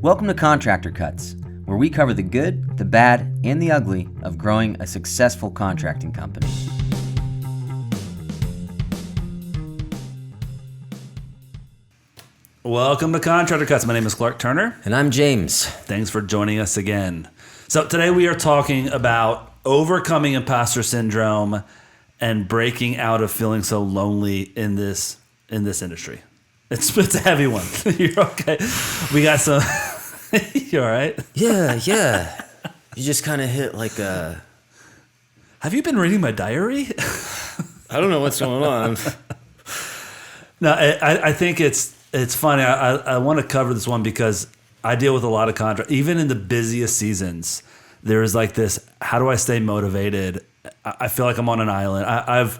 Welcome to Contractor Cuts, where we cover the good, the bad, and the ugly of growing a successful contracting company. Welcome to Contractor Cuts. My name is Clark Turner. And I'm James. Thanks for joining us again. So today we are talking about overcoming imposter syndrome and breaking out of feeling so lonely in this industry. It's a heavy one. You're okay. We got some. You all right? Yeah. You just kind of hit like a... Have you been reading my diary? I don't know what's going on. No, I think it's funny. I want to cover this one because I deal with a lot of contractors. Even in the busiest seasons, there's like this, how do I stay motivated? I feel like I'm on an island.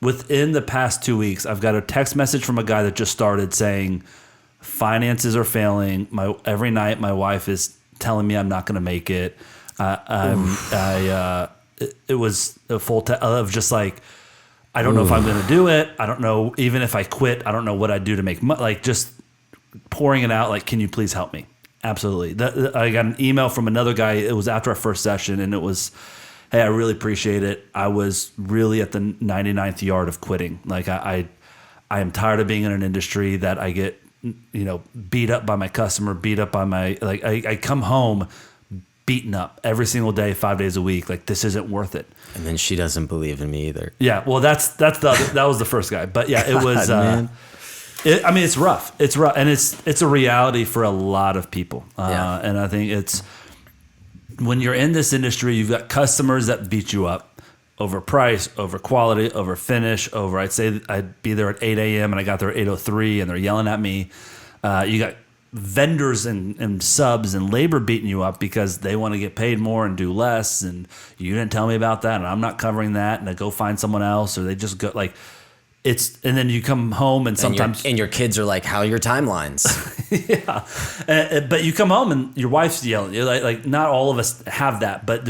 Within the past 2 weeks, I've got a text message from a guy that just started saying, finances are failing. Every night, my wife is telling me I'm not going to make it. It was a full of just like, I don't know if I'm going to do it. I don't know, even if I quit, I don't know what I'd do to make money. Like just pouring it out, like, can you please help me? Absolutely. I got an email from another guy. It was after our first session, and it was, hey, I really appreciate it. I was really at the 99th yard of quitting. Like I am tired of being in an industry that I get, beat up by my customer, beat up by I come home beaten up every single day, 5 days a week. Like this isn't worth it. And then she doesn't believe in me either. Yeah. Well, that was the first guy, but yeah, it was, it's rough. It's rough. And it's a reality for a lot of people. And I think it's, when you're in this industry, you've got customers that beat you up over price, over quality, over finish, over, I'd say I'd be there at 8 a.m. and I got there at 8:03 and they're yelling at me. You got vendors and subs and labor beating you up because they want to get paid more and do less. And you didn't tell me about that and I'm not covering that. And I go find someone else, or they just go like, and then you come home and sometimes... And your kids are like, how are your timelines? Yeah. But you come home and your wife's yelling. You're like, not all of us have that, but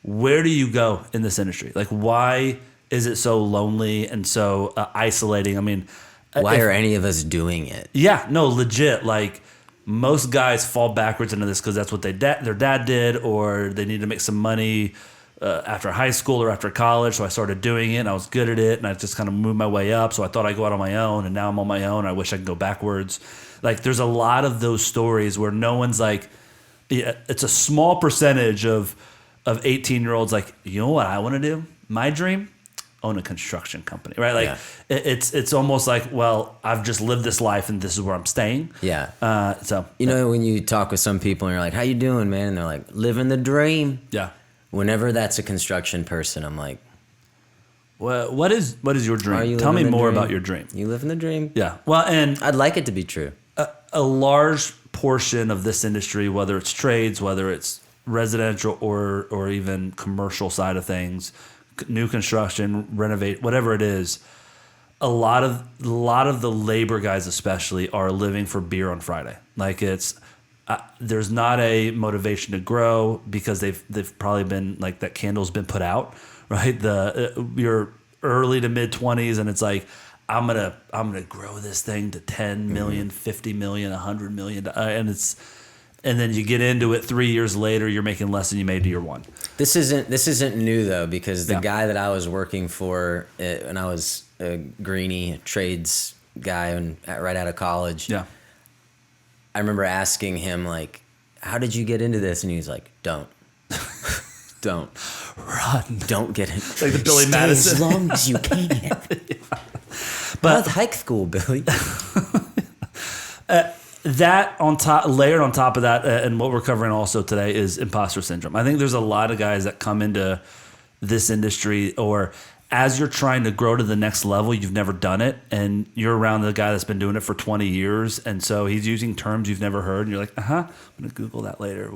where do you go in this industry? Like, why is it so lonely and so isolating? I mean... Why are any of us doing it? Yeah, no, legit. Like, most guys fall backwards into this because that's what their dad did, or they need to make some money after high school or after college. So I started doing it, and I was good at it, and I just kind of moved my way up. So I thought I'd go out on my own, and now I'm on my own. I wish I could go backwards. Like, there's a lot of those stories where no one's like, it's a small percentage of 18-year-olds like, you know what I want to do? My dream? Own a construction company, right? Like it's almost like, well, I've just lived this life and this is where I'm staying. Yeah. When you talk with some people and you're like, how you doing, man? And they're like, living the dream. Yeah. Whenever that's a construction person, I'm like, well, what is your dream? Tell me more about your dream. You live in the dream. Yeah. Well, and I'd like it to be true. A large portion of this industry, whether it's trades, whether it's residential or even commercial side of things, new construction, renovate, whatever it is, a lot of the labor guys especially are living for beer on Friday. Like it's there's not a motivation to grow because they've probably been like, that candle's been put out, right? You're early to mid 20s and it's like, I'm gonna grow this thing to 10 million, 50 million, 100 million, and then you get into it 3 years later, you're making less than you made to year one. This isn't new though, because the guy that I was working for when I was a greenie, a trades guy, right out of college. Yeah. I remember asking him like, "How did you get into this?" And he was like, "Don't run, don't get in. Like the Billy Madison, as long as you can." Yeah. But high school, Billy. That layered on top of that, and what we're covering also today is imposter syndrome. I think there's a lot of guys that come into this industry, or as you're trying to grow to the next level, you've never done it, and you're around the guy that's been doing it for 20 years, and so he's using terms you've never heard, and you're like, I'm going to Google that later,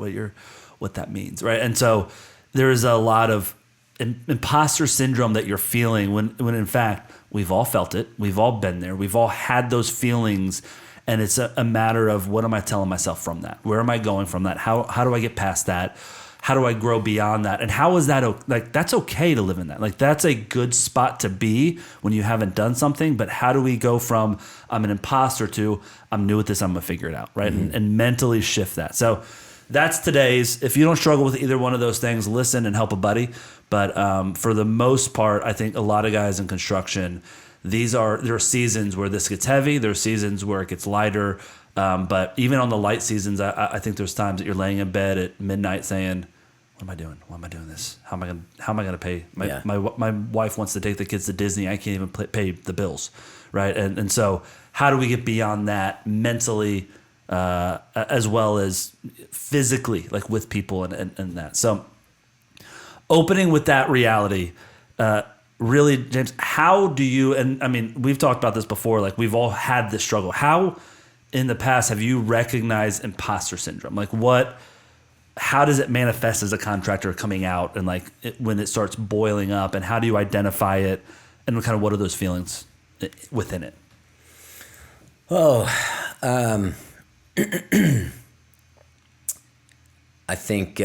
what that means, right? And so there's a lot of imposter syndrome that you're feeling when in fact, we've all felt it. We've all been there. We've all had those feelings. And it's a matter of, what am I telling myself from that? Where am I going from that? How do I get past that? how do I grow beyond that? And how is that, like, that's okay to live in that. Like, that's a good spot to be when you haven't done something. But how do we go from I'm an imposter to I'm new at this, I'm going to figure it out, right? And mentally shift that. So that's today's. If you don't struggle with either one of those things, listen and help a buddy. But for the most part, I think a lot of guys in construction, there are seasons where this gets heavy. There are seasons where it gets lighter. But even on the light seasons, I think there's times that you're laying in bed at midnight saying, what am I doing? Why am I doing this? How am I going to pay? My wife wants to take the kids to Disney. I can't even pay the bills, right? And so how do we get beyond that mentally as well as physically, like with people and that? So opening with that reality, really, James, how do you, and I mean, we've talked about this before, like we've all had this struggle. How in the past have you recognized imposter syndrome? Like how does it manifest as a contractor coming out, and like when it starts boiling up, and how do you identify it, and kind of what are those feelings within it? I think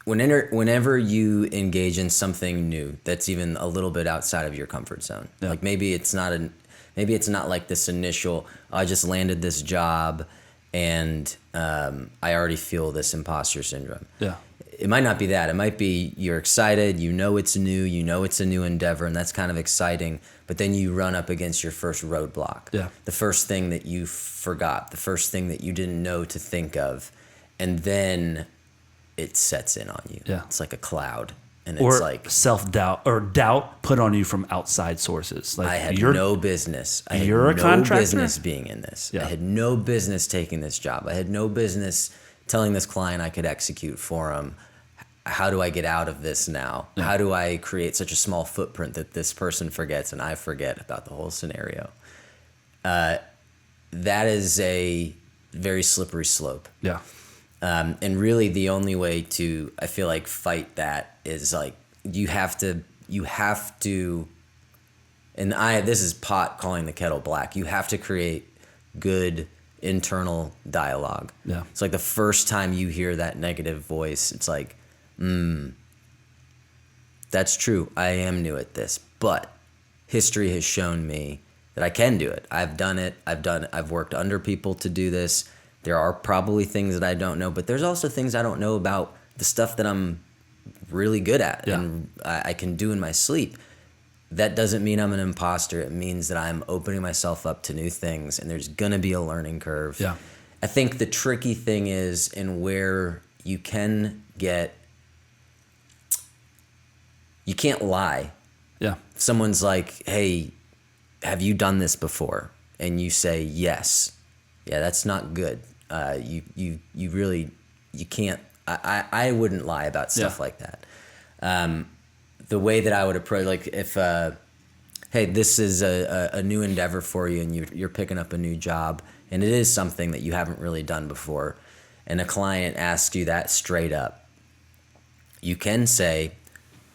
whenever you engage in something new that's even a little bit outside of your comfort zone, like maybe it's not like this initial, I just landed this job and I already feel this imposter syndrome. Yeah. It might not be that. It might be you're excited, it's new, it's a new endeavor, and that's kind of exciting, but then you run up against your first roadblock. Yeah. The first thing that you forgot, the first thing that you didn't know to think of, and then it sets in on you. Yeah. It's like a cloud. And it's like self-doubt or doubt put on you from outside sources. Like I had no business. I had no contractor? Business being in this. Yeah. I had no business taking this job. I had no business telling this client I could execute for him. How do I get out of this now? Yeah. How do I create such a small footprint that this person forgets and I forget about the whole scenario? That is a very slippery slope. Yeah. And really the only way to, I feel like, fight that is like, you have to, and this is pot calling the kettle black. You have to create good internal dialogue. Yeah. It's like the first time you hear that negative voice, it's like, that's true. I am new at this, but history has shown me that I can do it. I've done it. I've worked under people to do this. There are probably things that I don't know, but there's also things I don't know about the stuff that I'm really good at and I can do in my sleep. That doesn't mean I'm an imposter. It means that I'm opening myself up to new things, and there's going to be a learning curve. Yeah. I think the tricky thing is in where you can get, you can't lie. Yeah. If someone's like, hey, have you done this before? And you say, yes. Yeah, that's not good. You really can't. I wouldn't lie about stuff like that. The way that I would approach, like if, hey, this is a new endeavor for you, and you're picking up a new job, and it is something that you haven't really done before, and a client asks you that straight up, you can say,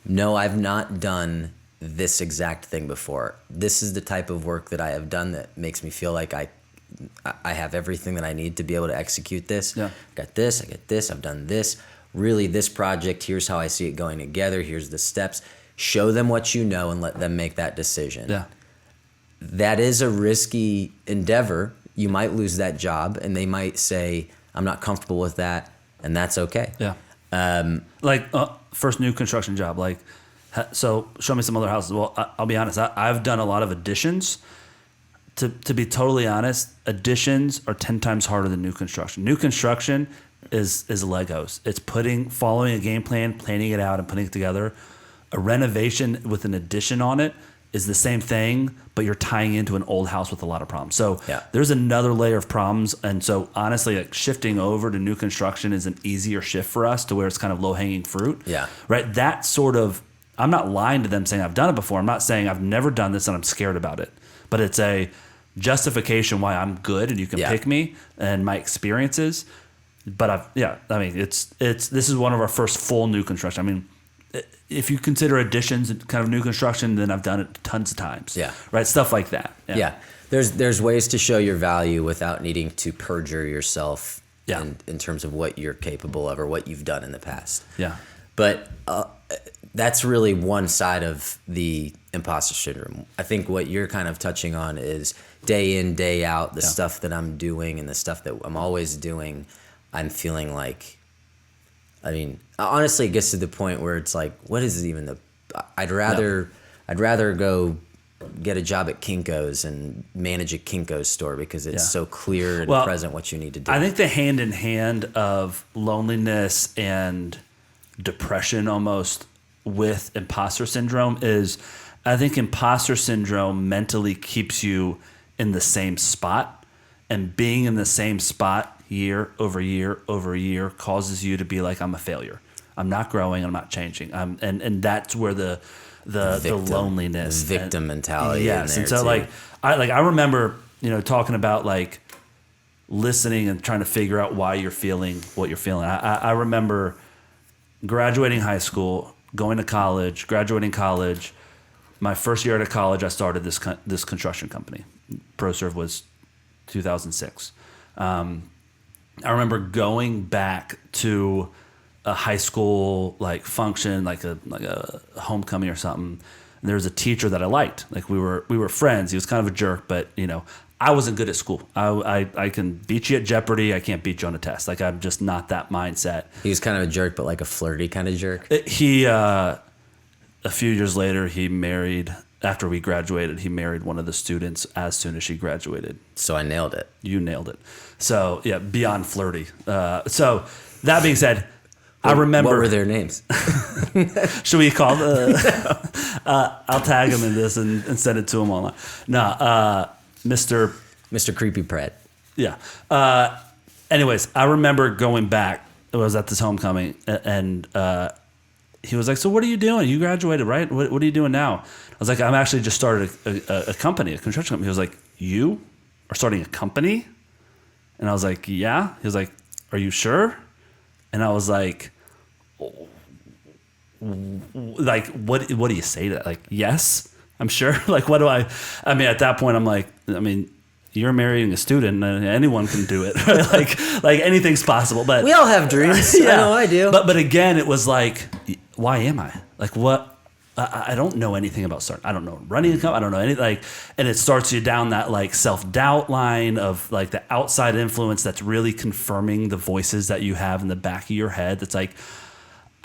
no, I've not done this exact thing before. This is the type of work that I have done that makes me feel like I have everything that I need to be able to execute this. Yeah. I get this, I've done this. Really, this project, here's how I see it going together. Here's the steps. Show them what you know and let them make that decision. Yeah. That is a risky endeavor. You might lose that job, and they might say, I'm not comfortable with that, and that's okay. Yeah. First new construction job, so show me some other houses. Well, I'll be honest, I've done a lot of additions. To be totally honest, additions are 10 times harder than new construction. New construction is Legos. It's following a game plan, planning it out, and putting it together. A renovation with an addition on it is the same thing, but you're tying into an old house with a lot of problems. So there's another layer of problems. And so honestly, like shifting over to new construction is an easier shift for us to where it's kind of low-hanging fruit. Yeah. Right? That sort of, I'm not lying to them saying I've done it before. I'm not saying I've never done this and I'm scared about it. But it's a justification why I'm good and you can pick me and my experiences. But this is one of our first full new construction. I mean, if you consider additions and kind of new construction, then I've done it tons of times. Yeah. Right. Stuff like that. Yeah. there's ways to show your value without needing to perjure yourself Yeah. in terms of what you're capable of or what you've done in the past. Yeah. But that's really one side of the imposter syndrome. I think what you're kind of touching on is day in, day out, the stuff that I'm doing and the stuff that I'm always doing, I'm feeling like, I mean, honestly, it gets to the point where it's like, what is even I'd rather go get a job at Kinko's and manage a Kinko's store because it's so clear and present what you need to do. I think the hand in hand of loneliness and depression almost with imposter syndrome is, I think imposter syndrome mentally keeps you in the same spot, and being in the same spot year over year over year causes you to be like, I'm a failure. I'm not growing. I'm not changing. And that's where the loneliness, victim mentality. Yes, and so too. I remember talking about like listening and trying to figure out why you're feeling what you're feeling. I remember graduating high school, going to college, graduating college. My first year out of college, I started this construction company. ProServe was 2006. I remember going back to a high school like function, like a homecoming or something. And there was a teacher that I liked. Like we were friends. He was kind of a jerk, but I wasn't good at school. I can beat you at Jeopardy. I can't beat you on a test. Like I'm just not that mindset. He was kind of a jerk, but like a flirty kind of jerk. A few years later, he married. After we graduated, he married one of the students as soon as she graduated. So I nailed it. You nailed it. So yeah, beyond flirty. So that being said, I remember. What were their names? Should we call I'll tag him in this and send it to him online. No, Mr. Creepy Pratt. Yeah. Anyways, I remember going back. I was at this homecoming, and he was like, "So what are you doing? You graduated, right? What are you doing now?" I was like, "I'm actually just started a company, a construction company." He was like, "You are starting a company?" And I was like, "Yeah." He was like, "Are you sure?" And I was like, "Like, what do you say to that? Like, yes, I'm sure." Like, what do I mean, at that point, I'm like, you're marrying a student, and anyone can do it, right? Like anything's possible. But we all have dreams. Yeah, I know I do. But again, it was like, why am I? Like, what? I don't know anything about starting. I don't know running a company. I don't know anything. And it starts you down that like self-doubt line of like the outside influence that's really confirming the voices that you have in the back of your head. That's like,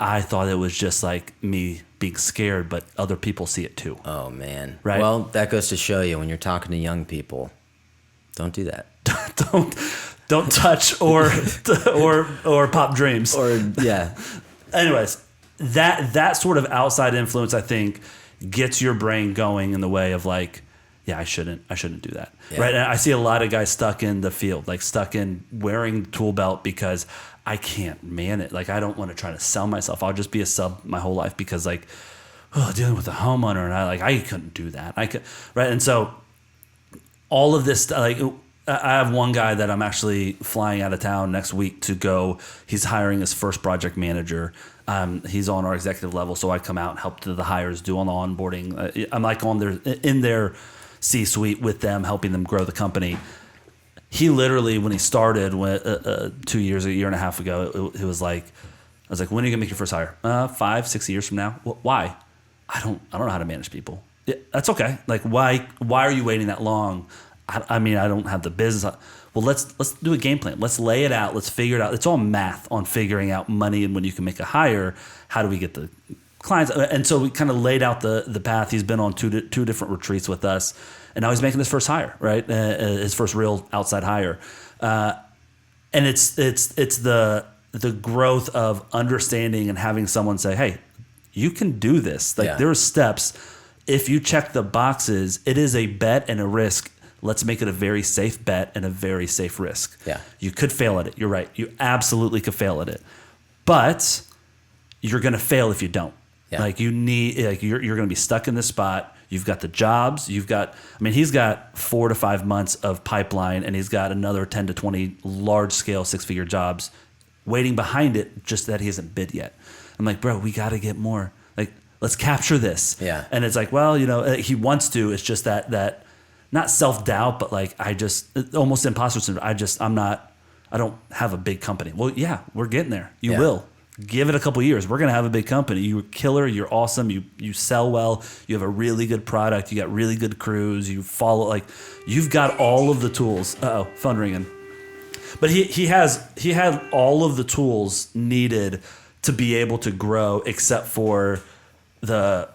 I thought it was just like me being scared, but other people see it too. Oh man. Right. Well, that goes to show you when you're talking to young people, don't do that. don't touch or pop dreams. Or yeah. Anyways, that sort of outside influence, I think, gets your brain going in the way of like, yeah, I shouldn't do that. Yeah. Right. And I see a lot of guys stuck in the field, like stuck in wearing the tool belt because I can't man it. Like I don't want to try to sell myself. I'll just be a sub my whole life because like, dealing with a homeowner and I couldn't do that. Right. And so all of this, like I have one guy that I'm actually flying out of town next week to go. He's hiring his first project manager. He's on our executive level, so I come out and help the hires, do all the onboarding. I'm like in their C-suite with them, helping them grow the company. He literally, when he started 2 years, a year and a half ago, it was like, I was like, when are you gonna make your first hire? 5-6 years from now. Why? I don't know how to manage people. That's okay. Like why are you waiting that long? I mean, I don't have the business. Well, let's do a game plan. Let's lay it out. Let's figure it out. It's all math on figuring out money and when you can make a hire. How do we get the clients? And so we kind of laid out the path. He's been on two different retreats with us, and now he's making his first hire, right? His first real outside hire. And it's the growth of understanding and having someone say, "Hey, you can do this." Like there are steps. If you check the boxes, it is a bet and a risk. Let's make it a very safe bet and a very safe risk. Yeah. You could fail at it. You're right. You absolutely could fail at it. But you're going to fail if you don't. Yeah. Like you're going to be stuck in this spot. You've got the jobs. He's got 4 to 5 months of pipeline, and he's got another 10 to 20 large scale 6-figure jobs waiting behind it, just that he hasn't bid yet. I'm like, bro, we got to get more. Like, let's capture this. Yeah. And it's like, well, he wants to. It's just that not self-doubt, but like almost imposter syndrome. I don't have a big company. Well, yeah, we're getting there. You will. Give it a couple years. We're going to have a big company. You're a killer. You're awesome. You sell well. You have a really good product. You got really good crews. You follow, like, you've got all of the tools. Uh-oh, phone ringing. But he had all of the tools needed to be able to grow, except for you're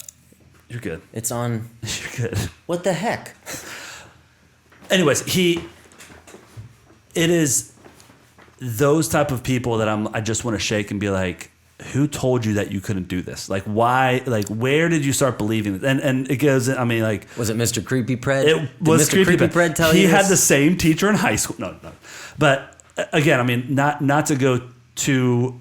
good. It's on. You're good. What the heck? Anyways, it is those type of people that I just want to shake and be like, who told you that you couldn't do this? Like, why? Like, where did you start believing this? And it goes, I mean, like, was it Mr. Creepy Pred? It was Mr. Creepy Pred tell you he this? had the same teacher in high school. No. But again, I mean, not to go too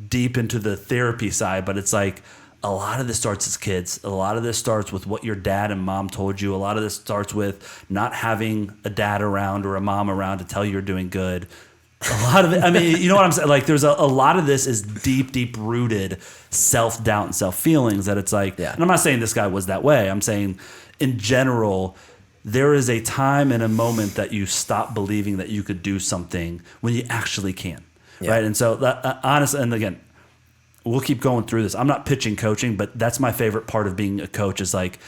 deep into the therapy side, but it's like a lot of this starts as kids. A lot of this starts with what your dad and mom told you. A lot of this starts with not having a dad around or a mom around to tell you you're doing good. A lot of it, I mean, you know what I'm saying? Like, there's a lot of this is deep rooted self-doubt and self-feelings that it's like, and I'm not saying this guy was that way. I'm saying in general, there is a time and a moment that you stop believing that you could do something when you actually can, right? And so, honestly, and again, we'll keep going through this. I'm not pitching coaching, but that's my favorite part of being a coach is like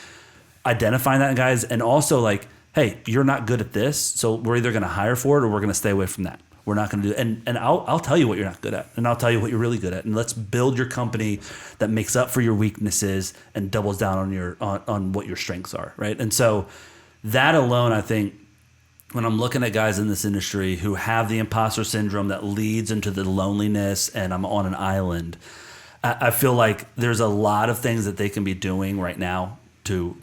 identifying that, guys, and also like, hey, you're not good at this, so we're either going to hire for it or we're going to stay away from that. We're not going to do it. And I'll tell you what you're not good at, and I'll tell you what you're really good at, and let's build your company that makes up for your weaknesses and doubles down on what your strengths are, right? And so that alone, I think, when I'm looking at guys in this industry who have the imposter syndrome that leads into the loneliness and I'm on an island, I feel like there's a lot of things that they can be doing right now to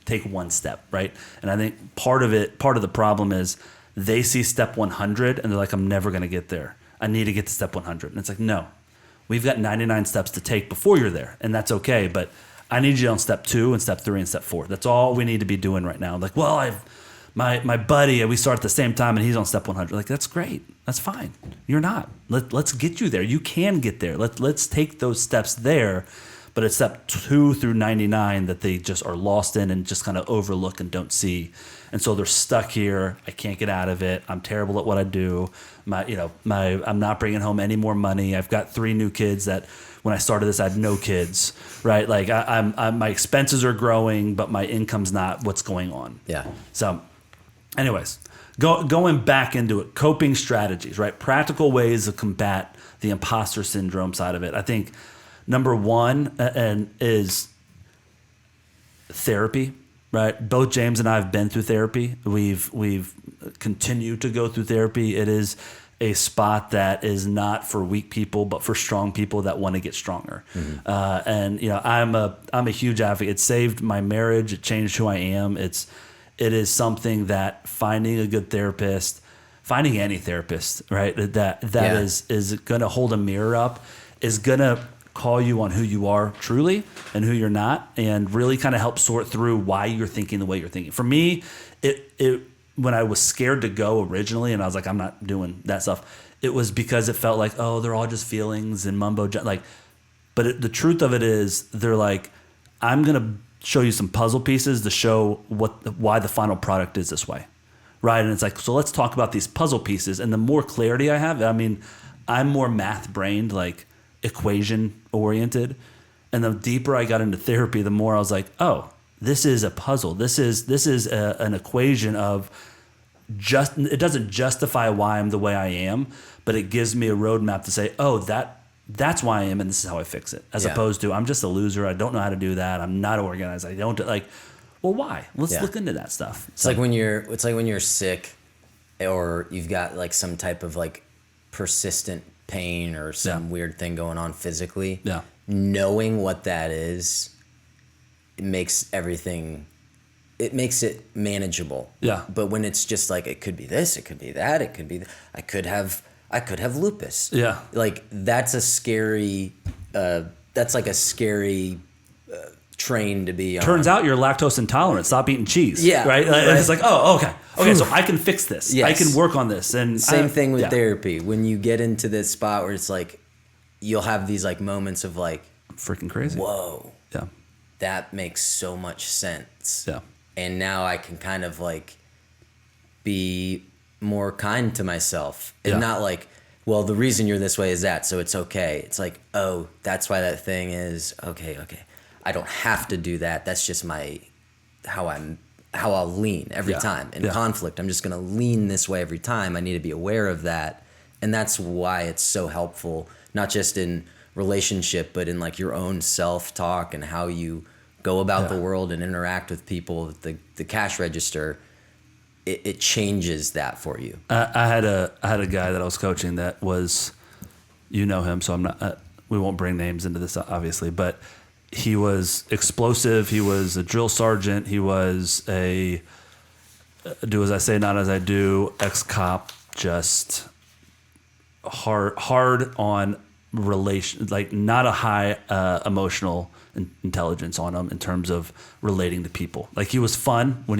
take one step, right? And I think part of the problem is they see step 100 and they're like, I'm never going to get there. I need to get to step 100. And it's like, no, we've got 99 steps to take before you're there. And that's okay. But I need you on step 2 and step 3 and step 4. That's all we need to be doing right now. Like, well, my buddy, we start at the same time and he's on step 100. Like, that's great. That's fine. You're not. Let's get you there. You can get there. Let's take those steps there. But it's step 2 through 99 that they just are lost in and just kind of overlook and don't see. And so they're stuck here. I can't get out of it. I'm terrible at what I do. I'm not bringing home any more money. I've got 3 new kids that when I started this, I had no kids, right? Like I'm my expenses are growing, but my income's not. What's going on? Yeah. So anyways, going back into it, coping strategies, right? Practical ways to combat the imposter syndrome side of it. I think number 1 is therapy. Right, both James and I have been through therapy. We've continued to go through therapy. It is a spot that is not for weak people, but for strong people that want to get stronger. Mm-hmm. And I'm a huge advocate. It saved my marriage. It changed who I am. It is something that finding a good therapist, finding any therapist, right, that is going to hold a mirror up, is going to call you on who you are truly and who you're not, and really kind of help sort through why you're thinking the way you're thinking. For me, it when I was scared to go originally and I was like, I'm not doing that stuff, it was because it felt like, oh, they're all just feelings and but the truth of it is they're like, I'm going to show you some puzzle pieces to show why the final product is this way. Right. And it's like, so let's talk about these puzzle pieces. And the more clarity I have, I mean, I'm more math brained, like equation oriented, and the deeper I got into therapy, the more I was like, oh, this is a puzzle. This is an equation of it doesn't justify why I'm the way I am, but it gives me a roadmap to say, oh, that's why I am, and this is how I fix it. As opposed to I'm just a loser. I don't know how to do that. I'm not organized. I don't like. Well, why? Let's look into that stuff. It's like when you're sick, or you've got like some type of like persistent pain or some weird thing going on physically. Yeah. Knowing what that is, it makes it manageable. Yeah. But when it's just like, it could be this, it could be that, it could be I could have lupus. Yeah. Like that's a scary train to be on. Turns out you're lactose intolerant. Stop eating cheese. Yeah. Right? And it's like, oh, okay, so I can fix this. Yes. I can work on this. And same thing with therapy. When you get into this spot where it's like, you'll have these like moments of like, freaking crazy. Whoa. Yeah. That makes so much sense. Yeah. And now I can kind of like be more kind to myself and not like, well, the reason you're this way is that, so it's okay. It's like, oh, that's why that thing is okay. I don't have to do that. That's just how I'll lean every time in conflict. I'm just going to lean this way every time. I need to be aware of that. And that's why it's so helpful, not just in relationship, but in like your own self-talk and how you go about the world and interact with people. The cash register, it changes that for you. I had a guy that I was coaching that was, you know him, so I'm not. We won't bring names into this, obviously, but he was explosive. He was a drill sergeant. He was a do as I say, not as I do. Ex-cop, just hard on relation, like not a high emotional intelligence on him in terms of relating to people. Like he was fun when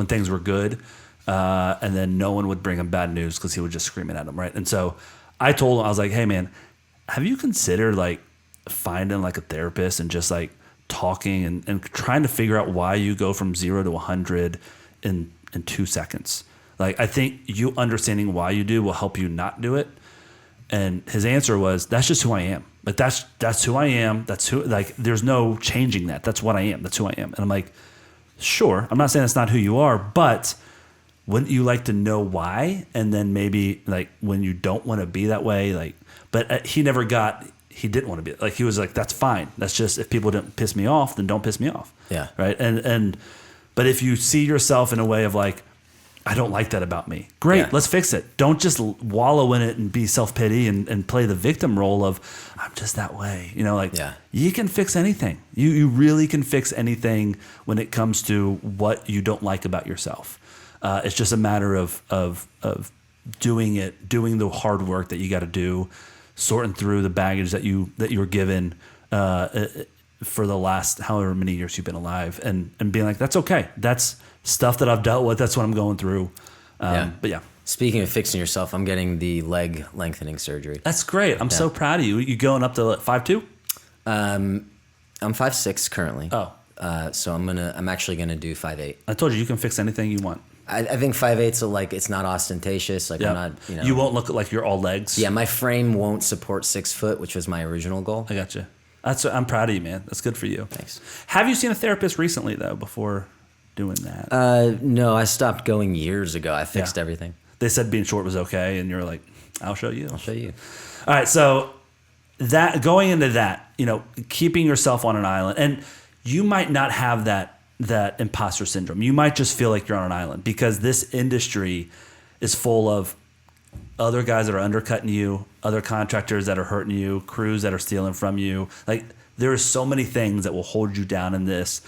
things were good, and then no one would bring him bad news because he would just scream it at him, right? And so I told him, I was like, hey man, have you considered like finding like a therapist and just like talking and trying to figure out why you go from 0 to 100 in 2 seconds? Like I think you understanding why you do will help you not do it. And his answer was, that's just who I am. Like that's who I am. That's who, like, there's no changing that. That's what I am. That's who I am. And I'm like, sure. I'm not saying that's not who you are, but wouldn't you like to know why? And then maybe like when you don't want to be that way, like, but he didn't want to be like, he was like, that's fine. That's just, if people didn't piss me off, then don't piss me off. Yeah. Right. But if you see yourself in a way of like, I don't like that about me. Great, let's fix it. Don't just wallow in it and be self-pity and play the victim role of, I'm just that way. You know, like you can fix anything. You really can fix anything when it comes to what you don't like about yourself. It's just a matter of doing the hard work that you got to do, sorting through the baggage that you're given for the last however many years you've been alive, and being like, that's okay. That's stuff that I've dealt with. That's what I'm going through. But yeah. Speaking of fixing yourself, I'm getting the leg lengthening surgery. That's great. I'm so proud of you. You going up to 5'2"? I'm 5'6" currently. Oh. So I'm actually gonna do 5'8". I told you can fix anything you want. I think 5'8's like, it's not ostentatious. Like I'm not, You won't look like you're all legs. Yeah, my frame won't support 6 foot, which was my original goal. I gotcha. I'm proud of you, man. That's good for you. Thanks. Have you seen a therapist recently though before doing that? No, I stopped going years ago. I fixed everything. They said being short was okay, and you're like, I'll show you. I'll show you. All right, so that going into that, keeping yourself on an island, and you might not have that imposter syndrome. You might just feel like you're on an island because this industry is full of other guys that are undercutting you, other contractors that are hurting you, crews that are stealing from you. Like there are so many things that will hold you down in this.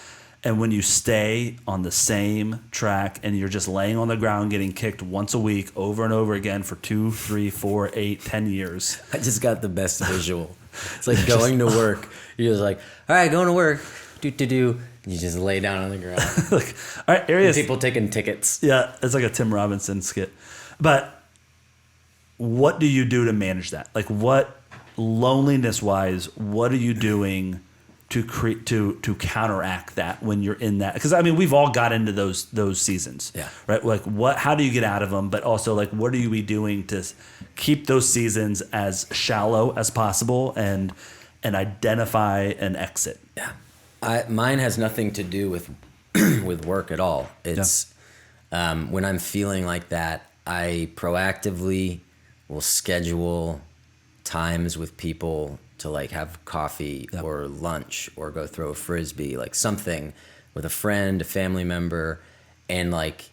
And when you stay on the same track and you're just laying on the ground getting kicked once a week over and over again for 2, 3, 4, 8, 10 years. I just got the best visual. It's like going to work. You're just like, all right, going to work. Do. You just lay down on the ground. Like, all right, areas. People taking tickets. Yeah, it's like a Tim Robinson skit. But what do you do to manage that? Like what loneliness-wise, what are you doing to counteract that when you're in that? Because I mean, we've all got into those seasons, right? Like, how do you get out of them? But also, like, what are you be doing to keep those seasons as shallow as possible and identify an exit? Yeah, mine has nothing to do with with work at all. It's when I'm feeling like that, I proactively will schedule times with people to like have coffee or lunch or go throw a frisbee, like something with a friend, a family member, and like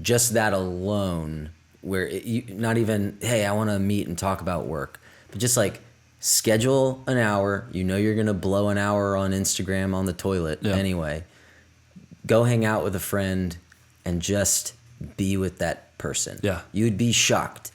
just that alone where not even, hey, I want to meet and talk about work, but just like schedule an hour. You're going to blow an hour on Instagram on the toilet anyway. Go hang out with a friend and just be with that person. Yeah. You'd be shocked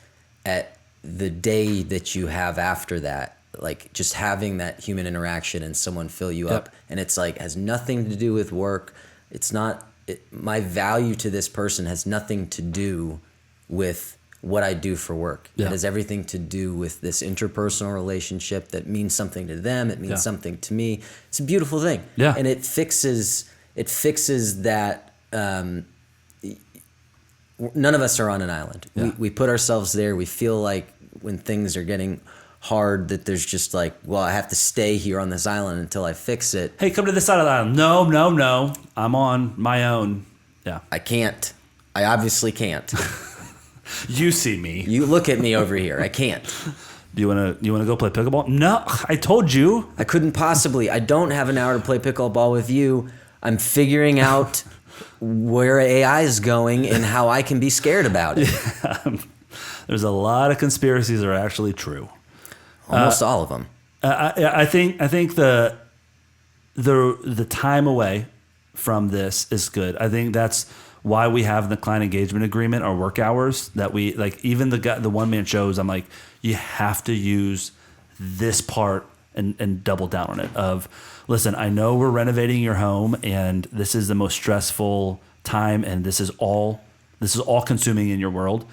at the day that you have after that. Like just having that human interaction and someone fill you up, and it's like has nothing to do with work. It's not my value to this person has nothing to do with what I do for work. It has everything to do with this interpersonal relationship that means something to them. It means something to me. It's a beautiful thing. Yeah. And it fixes that none of us are on an island. Yeah. We put ourselves there. We feel like when things are getting hard that there's just like, well, I have to stay here on this island until I fix it. Hey, come to this side of the island. No. I'm on my own. Yeah. I can't. I obviously can't. You see me. You look at me over here. I can't. Do you want to go play pickleball? No, I told you. I couldn't possibly. I don't have an hour to play pickleball with you. I'm figuring out where AI is going and how I can be scared about it. Yeah. There's a lot of conspiracies that are actually true. Almost all of them. I think the time away from this is good. I think that's why we have the client engagement agreement, our work hours, that we like. Even the one man shows, I'm like, you have to use this part and double down on it. Of listen, I know we're renovating your home, and this is the most stressful time, and this is all consuming in your world.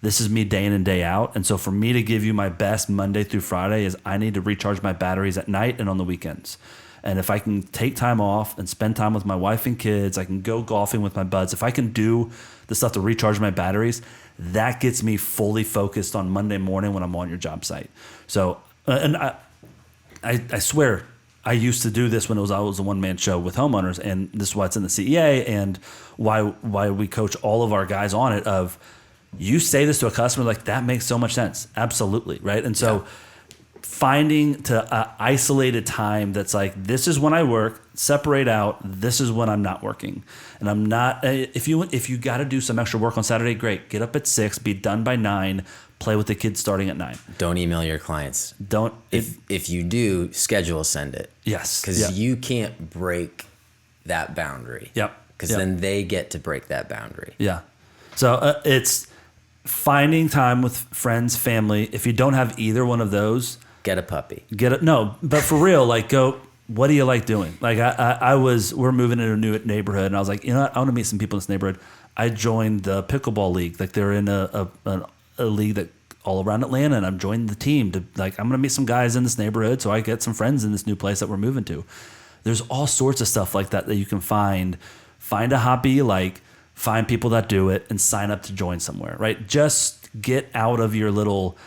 This is me day in and day out. And so for me to give you my best Monday through Friday is I need to recharge my batteries at night and on the weekends. And if I can take time off and spend time with my wife and kids, I can go golfing with my buds. If I can do the stuff to recharge my batteries, that gets me fully focused on Monday morning when I'm on your job site. So, and I swear, I used to do this when I was a one-man show with homeowners, and this is why it's in the CEA and why we coach all of our guys on it of, you say this to a customer, like, that makes so much sense. Absolutely, right? And so finding to isolated time that's like, this is when I work, separate out, this is when I'm not working. And I'm not, if you got to do some extra work on Saturday, great. Get up at 6, be done by 9, play with the kids starting at 9. Don't email your clients. Don't. If you do, schedule send it. Yes. Because you can't break that boundary. Yep. Because then they get to break that boundary. Yeah. So it's finding time with friends, family. If you don't have either one of those, get a puppy. No, but for real, like, go. What do you like doing? Like we're moving into a new neighborhood, and I was like, you know what? I want to meet some people in this neighborhood. I joined the pickleball league. Like, they're in a league that all around Atlanta, and I'm joining the team to, like, I'm gonna meet some guys in this neighborhood, so I get some friends in this new place that we're moving to. There's all sorts of stuff like that you can find. Find a hobby you like. Find people that do it and sign up to join somewhere, right? Just get out of your little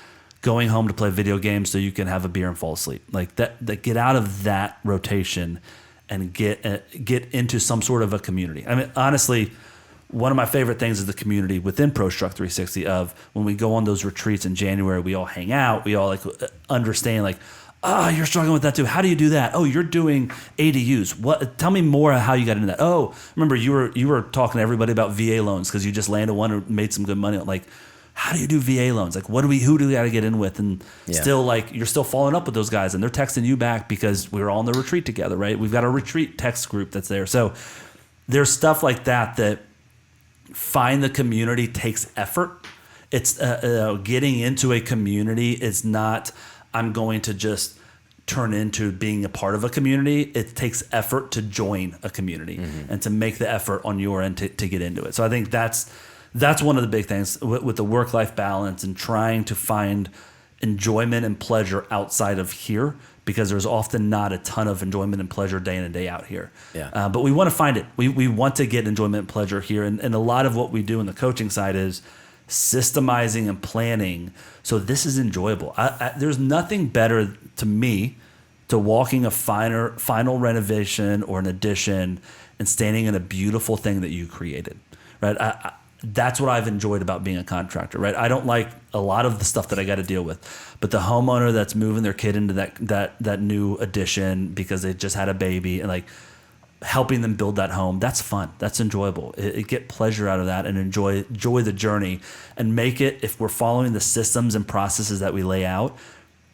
going home to play video games so you can have a beer and fall asleep. Like that get out of that rotation and get into some sort of a community. I mean, honestly, one of my favorite things is the community within ProStruct 360 of when we go on those retreats in January, we all hang out, we all like understand like, you're struggling with that too. How do you do that? Oh, you're doing ADUs. What? Tell me more how you got into that. Oh, remember you were talking to everybody about VA loans because you just landed one and made some good money. Like, how do you do VA loans? Like, who do we got to get in with? And still, like, you're still following up with those guys, and they're texting you back because we were all on the retreat together, right? We've got a retreat text group that's there. So there's stuff like that find the community takes effort. It's getting into a community is not, I'm going to just turn into being a part of a community. It takes effort to join a community and to make the effort on your end to get into it. So I think that's one of the big things with the work-life balance and trying to find enjoyment and pleasure outside of here, because there's often not a ton of enjoyment and pleasure day in and day out here. Yeah. But we want to find it. We want to get enjoyment and pleasure here. And a lot of what we do in the coaching side is systemizing and planning. So this is enjoyable. There's nothing better to me to walking a final renovation or an addition and standing in a beautiful thing that you created, right? That's what I've enjoyed about being a contractor, right? I don't like a lot of the stuff that I got to deal with, but the homeowner that's moving their kid into that new addition because they just had a baby and like helping them build that home, that's fun. That's enjoyable. It get pleasure out of that and enjoy the journey and make it, if we're following the systems and processes that we lay out,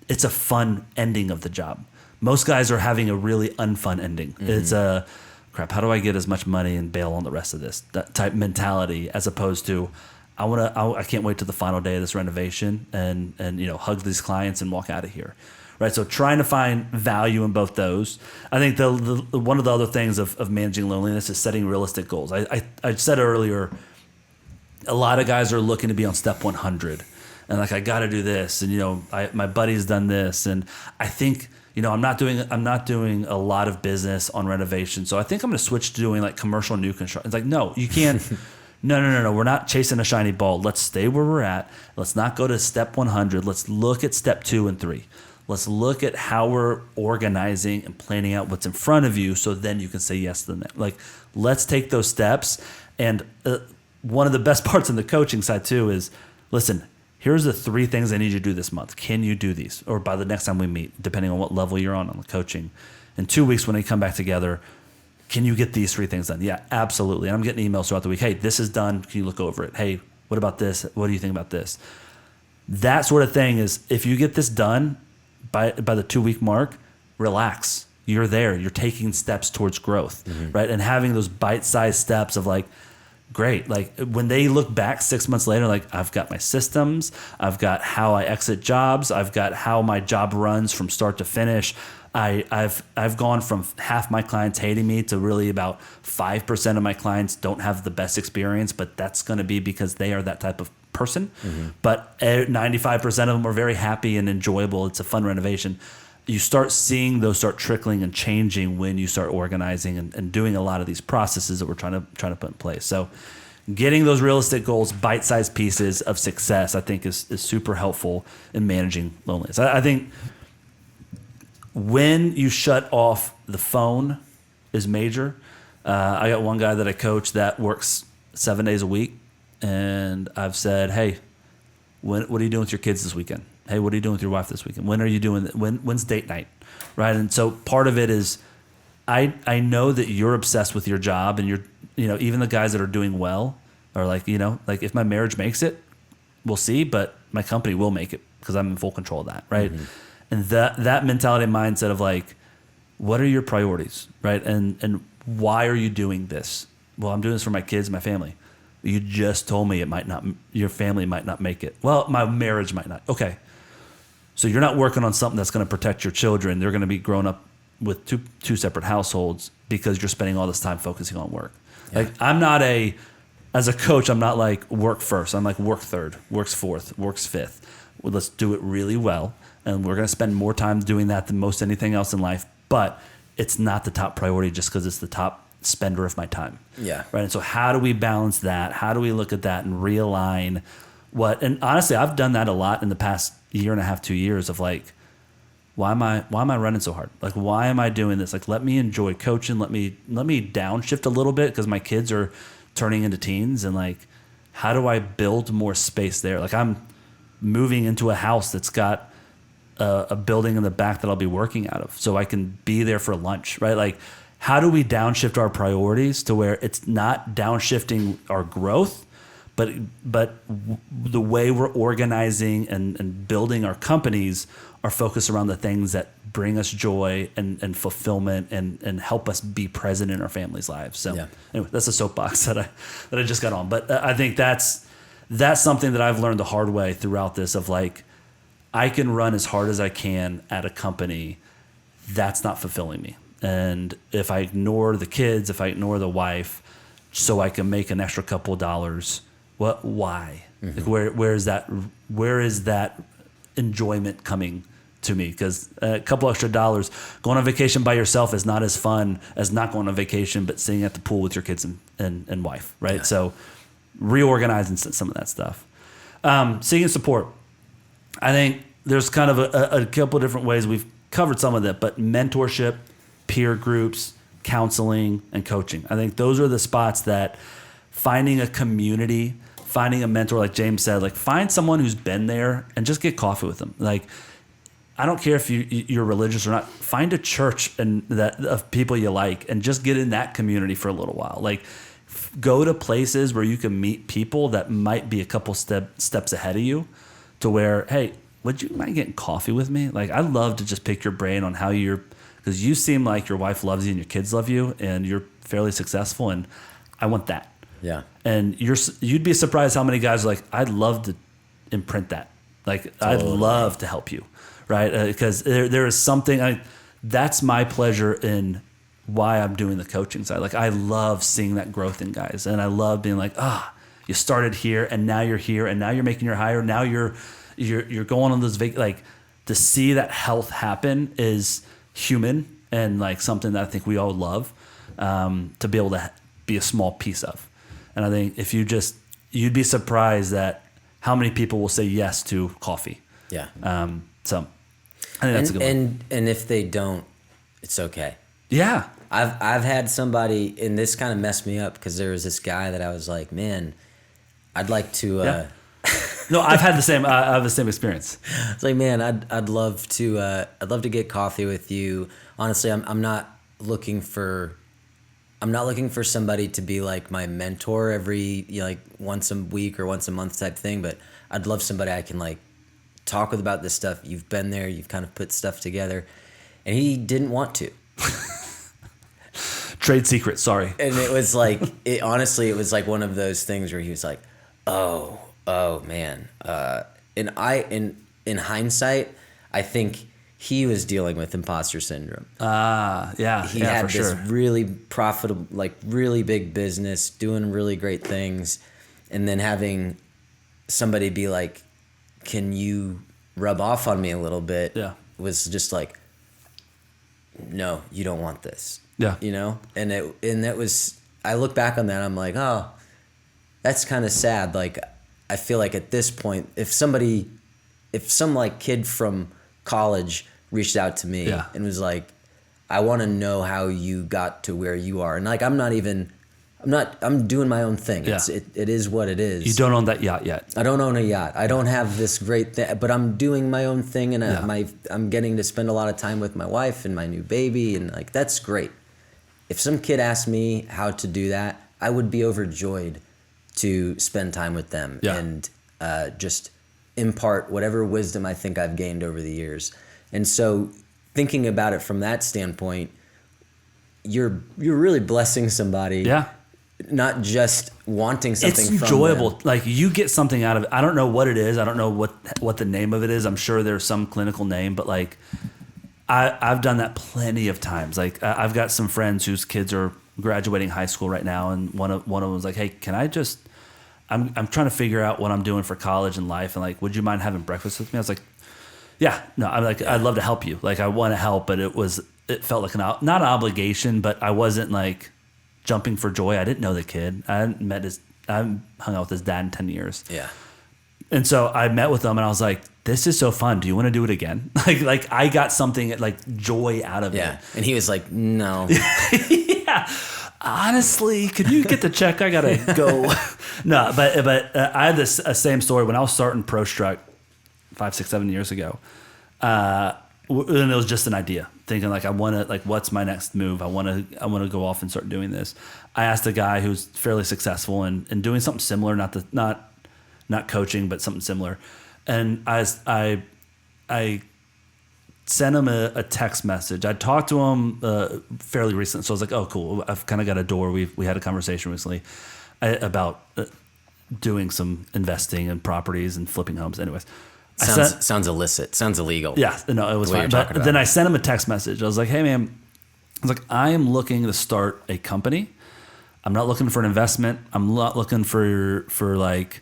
it's a fun ending of the job. Most guys are having a really unfun ending. It's a crap, how do I get as much money and bail on the rest of this? That type mentality, as opposed to I can't wait to the final day of this renovation and hug these clients and walk out of here. Right. So trying to find value in both those. I think the one of the other things of managing loneliness is setting realistic goals. I said earlier, a lot of guys are looking to be on step 100 and like, I got to do this. And, my buddy's done this. And I think I'm not doing a lot of business on renovation, so I think I'm going to switch to doing like commercial new construction. It's like, no, you can't. No. We're not chasing a shiny ball. Let's stay where we're at. Let's not go to step 100. Let's look at step 2 and 3. Let's look at how we're organizing and planning out what's in front of you, so then you can say yes to the next. Like, let's take those steps. And one of the best parts in the coaching side too is, listen, here's the 3 things I need you to do this month. Can you do these? Or by the next time we meet, depending on what level you're on the coaching. In 2 weeks when they come back together, can you get these 3 things done? Yeah, absolutely. And I'm getting emails throughout the week. Hey, this is done. Can you look over it? Hey, what about this? What do you think about this? That sort of thing is, if you get this done by the 2-week mark, relax. You're there. You're taking steps towards growth, right? And having those bite-sized steps of like, great. Like when they look back 6 months later, like I've got my systems, I've got how I exit jobs, I've got how my job runs from start to finish. I've gone from half my clients hating me to really about 5% of my clients don't have the best experience, but that's going to be because they are that type of person. But 95% of them are very happy and enjoyable. It's a fun renovation. You start seeing those start trickling and changing when you start organizing and doing a lot of these processes that we're trying to put in place. So getting those realistic goals, bite-sized pieces of success, I think is super helpful in managing loneliness. I think when you shut off the phone is major. I got one guy that I coach that works 7 days a week, and I've said, hey, what are you doing with your kids this weekend? Hey, what are you doing with your wife this weekend? When are you doing when's date night? Right? And so part of it is I know that you're obsessed with your job, and you're, even the guys that are doing well are like, like if my marriage makes it, we'll see, but my company will make it because I'm in full control of that, right? And that mentality and mindset of like, what are your priorities, right? And why are you doing this? Well, I'm doing this for my kids, my family. You just told me your family might not make it. Well, my marriage might not. Okay. So you're not working on something that's going to protect your children. They're going to be grown up with two separate households because you're spending all this time focusing on work. Yeah. Like as a coach, I'm not like work first. I'm like work third, works fourth, works fifth. Well, let's do it really well. And we're going to spend more time doing that than most anything else in life. But it's not the top priority just because it's the top spender of my time. Yeah. Right. And so how do we balance that? How do we look at that and realign and honestly, I've done that a lot in the past year and a half, 2 years of like, why am I running so hard? Like, why am I doing this? Like, let me enjoy coaching. Let me downshift a little bit because my kids are turning into teens, and like, how do I build more space there? Like, I'm moving into a house that's got a building in the back that I'll be working out of, so I can be there for lunch, right? Like, how do we downshift our priorities to where it's not downshifting our growth, but the way we're organizing and building our companies are focused around the things that bring us joy and fulfillment and help us be present in our families' lives. So Anyway, that's a soapbox that I just got on. But I think that's something that I've learned the hard way throughout this of like, I can run as hard as I can at a company. That's not fulfilling me. And if I ignore the kids, if I ignore the wife, so I can make an extra couple of dollars, why? Like where is that enjoyment coming to me? Because a couple extra dollars, going on vacation by yourself is not as fun as not going on vacation, but sitting at the pool with your kids and wife, right? Yeah. So reorganizing some of that stuff. Seeking support. I think there's kind of a couple of different ways. We've covered some of that, but mentorship, peer groups, counseling, and coaching. I think those are the spots that finding a community, finding a mentor, like James said, like find someone who's been there and just get coffee with them. Like, I don't care if you're religious or not, find a church and that of people you like and just get in that community for a little while. Like, go to places where you can meet people that might be a couple steps ahead of you to where, hey, would you mind getting coffee with me? Like, I'd love to just pick your brain on how because you seem like your wife loves you and your kids love you and you're fairly successful, and I want that. Yeah. And you'd be surprised how many guys are like, I'd love to imprint that. Like, totally. I'd love to help you, right? Because there is something, that's my pleasure in why I'm doing the coaching side. Like, I love seeing that growth in guys, and I love being like, you started here and now you're here and now you're making your hire. Now you're going on those to see that health happen is human and like something that I think we all love, to be able to be a small piece of. And I think if you'd be surprised at how many people will say yes to coffee. Yeah. So I think that's a good one. And if they don't, it's okay. Yeah. I've had somebody, and this kind of messed me up because there was this guy that I was like, man, I'd like to. No, I've had the same. I have the same experience. It's like, man, I'd love to get coffee with you. Honestly, I'm not looking for somebody to be like my mentor every like once a week or once a month type thing. But I'd love somebody I can like talk with about this stuff. You've been there. You've kind of put stuff together, and he didn't want to. Trade secret, sorry. And it was like, it was like one of those things where he was like, oh man. In hindsight, I think he was dealing with imposter syndrome. Yeah. He had this really profitable, like really big business, doing really great things. And then having somebody be like, can you rub off on me a little bit? Yeah. Was just like, no, you don't want this. Yeah. You know? And that was, I look back on that, I'm like, oh, that's kind of sad. Like, I feel like at this point, if some like kid from college reached out to me and was like, I want to know how you got to where you are. And like, I'm doing my own thing. Yeah. It is what it is. You don't own that yacht yet. I don't own a yacht. I don't have this great thing, but I'm doing my own thing, and I'm getting to spend a lot of time with my wife and my new baby, and like, that's great. If some kid asked me how to do that, I would be overjoyed to spend time with them and just impart whatever wisdom I think I've gained over the years. And so thinking about it from that standpoint, you're really blessing somebody. Yeah. Not just wanting something from them. It's enjoyable. Like, you get something out of it. I don't know what it is. I don't know what the name of it is. I'm sure there's some clinical name, but like, I've done that plenty of times. Like, I've got some friends whose kids are graduating high school right now, and one of them was like, "Hey, can I just? I'm trying to figure out what I'm doing for college and life, and like, would you mind having breakfast with me?" I was like, "Yeah, no, I'm like, I'd love to help you. Like, I want to help, but it felt like not an obligation, but I wasn't like jumping for joy. I didn't know the kid. I hung out with his dad in 10 years. Yeah." And so I met with him, and I was like, this is so fun. Do you want to do it again? Like I got something like joy out of it. Yeah. And he was like, no. Yeah. Honestly, could you get the check? I got to go. No, but I had this same story when I was starting Pro Struck 5, 6, 7 years ago. And it was just an idea, thinking like, I want to, like, what's my next move? I want to go off and start doing this. I asked a guy who's fairly successful and doing something similar, not coaching, but something similar. And I sent him a text message. I talked to him fairly recently, so I was like, oh, cool. I've kind of got a door. We had a conversation recently about doing some investing in properties and flipping homes. Anyways. Sounds illicit. Sounds illegal. Yeah, no, it was fine. But then I sent him a text message. I was like, hey, man, I am looking to start a company. I'm not looking for an investment. I'm not looking for like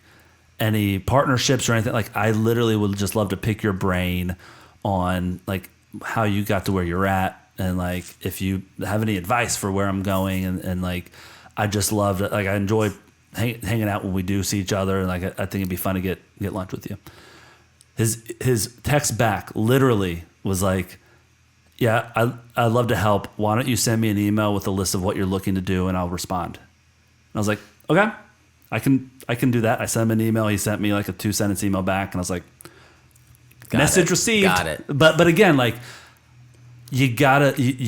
any partnerships or anything. Like, I literally would just love to pick your brain on like how you got to where you're at, and like if you have any advice for where I'm going, and like I just loved it. Like, I enjoy hanging out when we do see each other, and like I think it'd be fun to get lunch with you. His text back literally was like, yeah, I'd love to help. Why don't you send me an email with a list of what you're looking to do, and I'll respond. And I was like, okay, I can do that. I sent him an email. He sent me like a 2-sentence email back, and I was like, message received. Got it. But again, like, you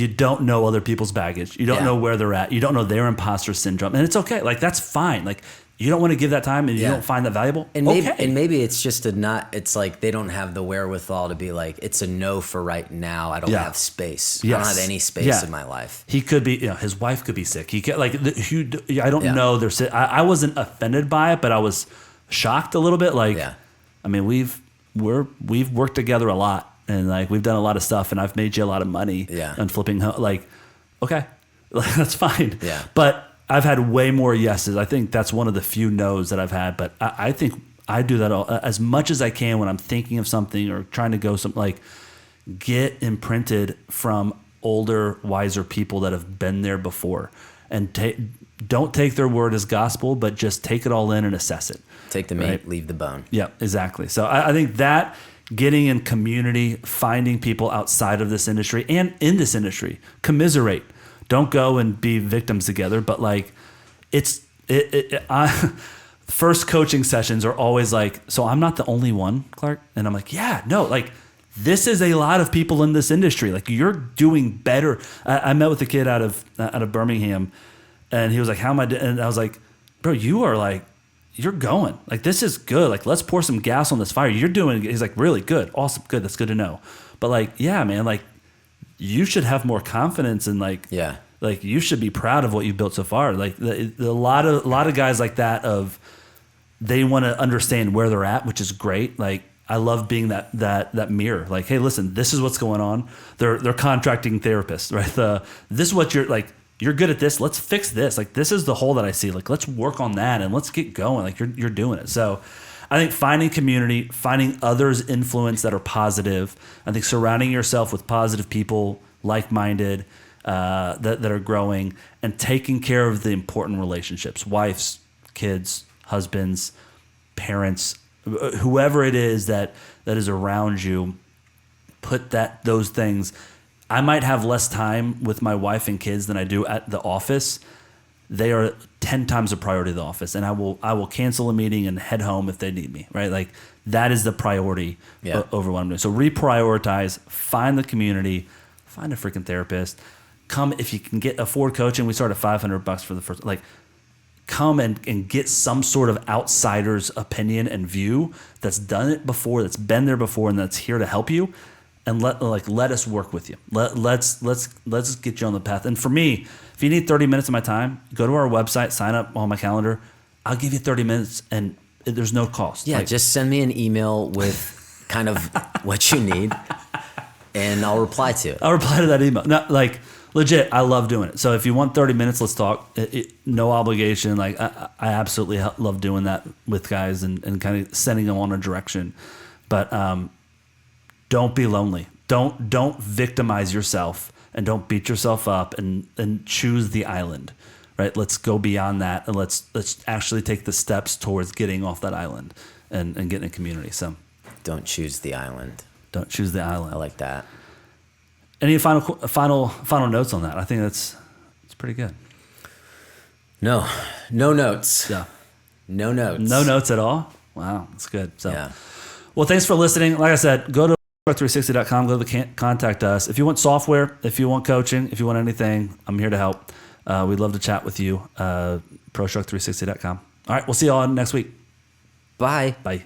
don't know other people's baggage. You don't know where they're at. You don't know their imposter syndrome, and it's okay. Like, that's fine. Like, you don't want to give that time, and you don't find that valuable. And maybe it's just it's like they don't have the wherewithal to be like, it's a no for right now. I don't have space. Yes. I don't have any space in my life. He could be, his wife could be sick. He could, like, I don't know. I wasn't offended by it, but I was shocked a little bit. Like, I mean, we've worked together a lot, and like we've done a lot of stuff, and I've made you a lot of money on flipping. Like, okay, that's fine. Yeah. But I've had way more yeses. I think that's one of the few no's that I've had, but I think I do that as much as I can when I'm thinking of something or trying to go something, like get imprinted from older, wiser people that have been there before, and don't take their word as gospel, but just take it all in and assess it. Take the meat, leave the bone. Yeah, exactly. So I think that getting in community, finding people outside of this industry and in this industry, commiserate. Don't go and be victims together, but like first coaching sessions are always like, so I'm not the only one, Clark? And I'm like, yeah, no, like this is a lot of people in this industry. Like you're doing better. I met with a kid out of Birmingham, and he was like, how am I doing? And I was like, bro, you're going. Like, this is good. Like, let's pour some gas on this fire. You're doing it. He's like, really good. Awesome. Good. That's good to know. But like, yeah, man, like you should have more confidence and like, yeah, like you should be proud of what you've built so far. Like a lot of guys like that they want to understand where they're at, which is great. Like, I love being that mirror. Like, hey, listen, this is what's going on. They're contracting therapists, right? This is what you're like. You're good at this. Let's fix this. Like, this is the hole that I see. Like, let's work on that and let's get going. Like, you're doing it. So I think finding community, finding others' influence that are positive. I think surrounding yourself with positive people, like-minded, that are growing, and taking care of the important relationships, wives, kids, husbands, parents, whoever it is that is around you. Put those things. I might have less time with my wife and kids than I do at the office. They are 10 times the priority of the office, and I will cancel a meeting and head home if they need me, right? Like that is the priority over what I'm doing. So reprioritize, find the community, find a freaking therapist. Come if you can afford coaching. We start at $500 for the first. Like, come and get some sort of outsider's opinion and view that's done it before, that's been there before, and that's here to help you. And let us work with you. Let's get you on the path. And for me, if you need 30 minutes of my time, go to our website, sign up on my calendar. I'll give you 30 minutes, and there's no cost. Yeah, just send me an email with kind of what you need, and I'll reply to it. I'll reply to that email. No, like legit, I love doing it. So if you want 30 minutes, let's talk. No obligation. Like I absolutely love doing that with guys and kind of sending them on a direction. But don't be lonely. Don't victimize yourself, and don't beat yourself up, and choose the island, right? Let's go beyond that, and let's actually take the steps towards getting off that island and getting a community. So don't choose the island. Don't choose the island. I like that. Any final notes on that? I think it's pretty good. No notes. Yeah. No notes. No notes at all? Wow, that's good. So, yeah. Well, thanks for listening. Like I said, go to Contractor360.com, go to contact us. If you want software, if you want coaching, if you want anything, I'm here to help. We'd love to chat with you. Prostruct360.com. All right, we'll see you all next week. Bye. Bye.